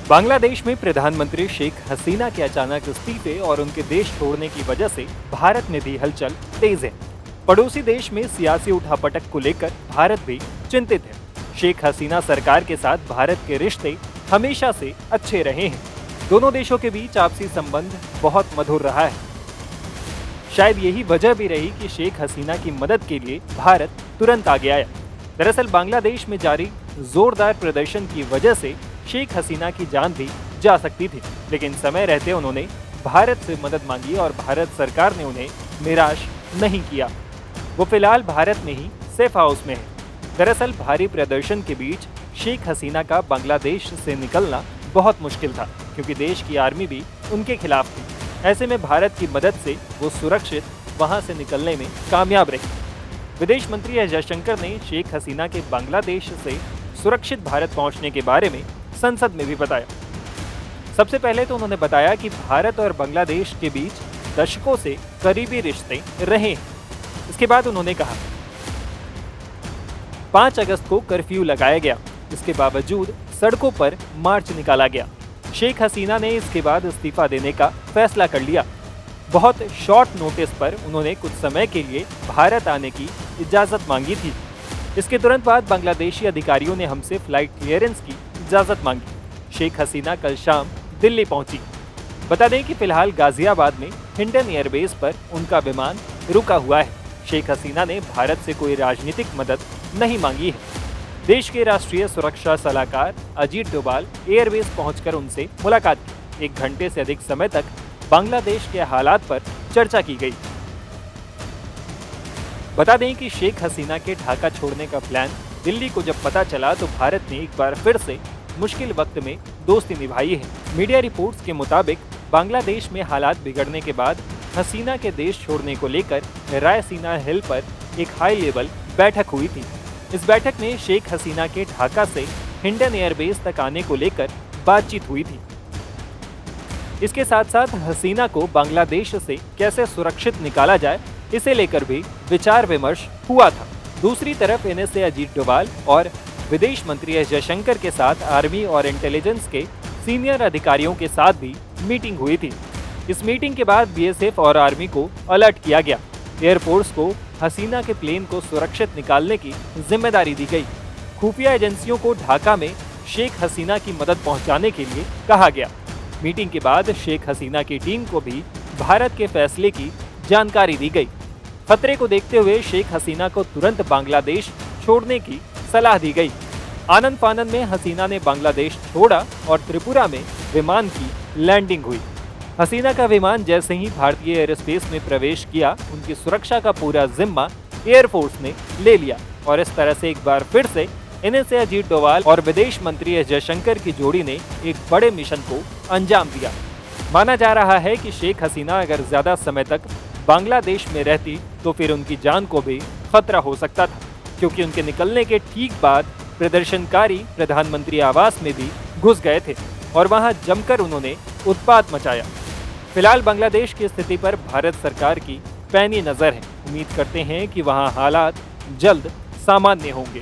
बांग्लादेश में प्रधानमंत्री शेख हसीना के अचानक इस्तीफे और उनके देश छोड़ने की वजह से भारत में भी हलचल तेज है। पड़ोसी देश में सियासी उठापटक को लेकर भारत भी चिंतित है। शेख हसीना सरकार के साथ भारत के रिश्ते हमेशा से अच्छे रहे हैं। दोनों देशों के बीच आपसी संबंध बहुत मधुर रहा है। शायद यही वजह भी रही कि शेख हसीना की मदद के लिए भारत तुरंत आगे आया। दरअसल बांग्लादेश में जारी जोरदार प्रदर्शन की वजह से शेख हसीना की जान भी जा सकती थी, लेकिन समय रहते उन्होंने भारत से मदद मांगी और भारत सरकार ने उन्हें निराश नहीं किया। वो फिलहाल भारत में ही सेफ हाउस में है। दरअसल भारी प्रदर्शन के बीच शेख हसीना का बांग्लादेश से निकलना बहुत मुश्किल था, क्योंकि देश की आर्मी भी उनके खिलाफ थी। ऐसे में भारत की मदद से वो सुरक्षित वहां से निकलने में कामयाब रही। विदेश मंत्री एस जयशंकर ने शेख हसीना के बांग्लादेश से सुरक्षित भारत पहुंचने के बारे में संसद में भी बताया। सबसे पहले तो उन्होंने बताया कि भारत और बांग्लादेश के बीच दशकों से करीबी रिश्ते रहे हैं। इसके बाद उन्होंने कहा 5 अगस्त को कर्फ्यू लगाया गया, इसके बावजूद सड़कों पर मार्च निकाला गया। शेख हसीना ने इसके बाद इस्तीफा देने का फैसला कर लिया। बहुत शॉर्ट नोटिस पर उन्होंने कुछ समय के लिए भारत आने की इजाजत मांगी थी। इसके तुरंत बाद बांग्लादेशी अधिकारियों ने हमसे फ्लाइट क्लियरेंस की इजाजत मांगी। शेख हसीना कल शाम दिल्ली पहुंची। बता दें कि फिलहाल गाजियाबाद में हिंडन एयरबेस पर उनका विमान रुका हुआ है। शेख हसीना ने भारत से कोई राजनीतिक मदद नहीं मांगी है। देश के राष्ट्रीय सुरक्षा सलाहकार अजीत डोभाल एयरबेस पहुंचकर उनसे मुलाकात की। 1 घंटे से अधिक समय तक बांग्लादेश के हालात पर चर्चा की गई। बता दें कि शेख हसीना के ढाका छोड़ने का प्लान दिल्ली को जब पता चला तो भारत ने एक बार फिर से मुश्किल वक्त में दोस्ती निभाई है। मीडिया रिपोर्ट्स के मुताबिक बांग्लादेश में हालात बिगड़ने के बाद हसीना के देश छोड़ने को लेकर रायसीना हिल पर एक हाई लेवल बैठक हुई थी। इस बैठक में शेख हसीना के ढाका से हिंडन एयरबेस तक आने को लेकर बातचीत हुई थी। इसके साथ साथ हसीना को बांग्लादेश से कैसे सुरक्षित निकाला जाए, इसे लेकर भी विचार विमर्श हुआ था। दूसरी तरफ एनएसए अजीत डोभाल और विदेश मंत्री एस जयशंकर के साथ आर्मी और इंटेलिजेंस के सीनियर अधिकारियों के साथ भी मीटिंग हुई थी। इस मीटिंग के बाद बीएसएफ और आर्मी को अलर्ट किया गया। एयरफोर्स को हसीना के प्लेन को सुरक्षित निकालने की जिम्मेदारी दी गई। खुफिया एजेंसियों को ढाका में शेख हसीना की मदद पहुंचाने के लिए कहा गया। मीटिंग के बाद शेख हसीना की टीम को भी भारत के फैसले की जानकारी दी गई। खतरे को देखते हुए शेख हसीना को तुरंत बांग्लादेश छोड़ने की सलाह दी गई। आनंद फानन में हसीना ने बांग्लादेश छोड़ा और त्रिपुरा में विमान की लैंडिंग हुई। हसीना का विमान जैसे ही भारतीय एयरस्पेस में प्रवेश किया, उनकी सुरक्षा का पूरा जिम्मा एयरफोर्स ने ले लिया और इस तरह से एक बार फिर से एनएसए अजीत डोभाल और विदेश मंत्री एस जयशंकर की जोड़ी ने एक बड़े मिशन को अंजाम दिया। माना जा रहा है कि शेख हसीना अगर ज्यादा समय तक बांग्लादेश में रहती तो फिर उनकी जान को भी खतरा हो सकता था, क्योंकि उनके निकलने के ठीक बाद प्रदर्शनकारी प्रधानमंत्री आवास में भी घुस गए थे और वहां जमकर उन्होंने उत्पात मचाया। फिलहाल बांग्लादेश की स्थिति पर भारत सरकार की पैनी नजर है। उम्मीद करते हैं कि वहां हालात जल्द सामान्य होंगे।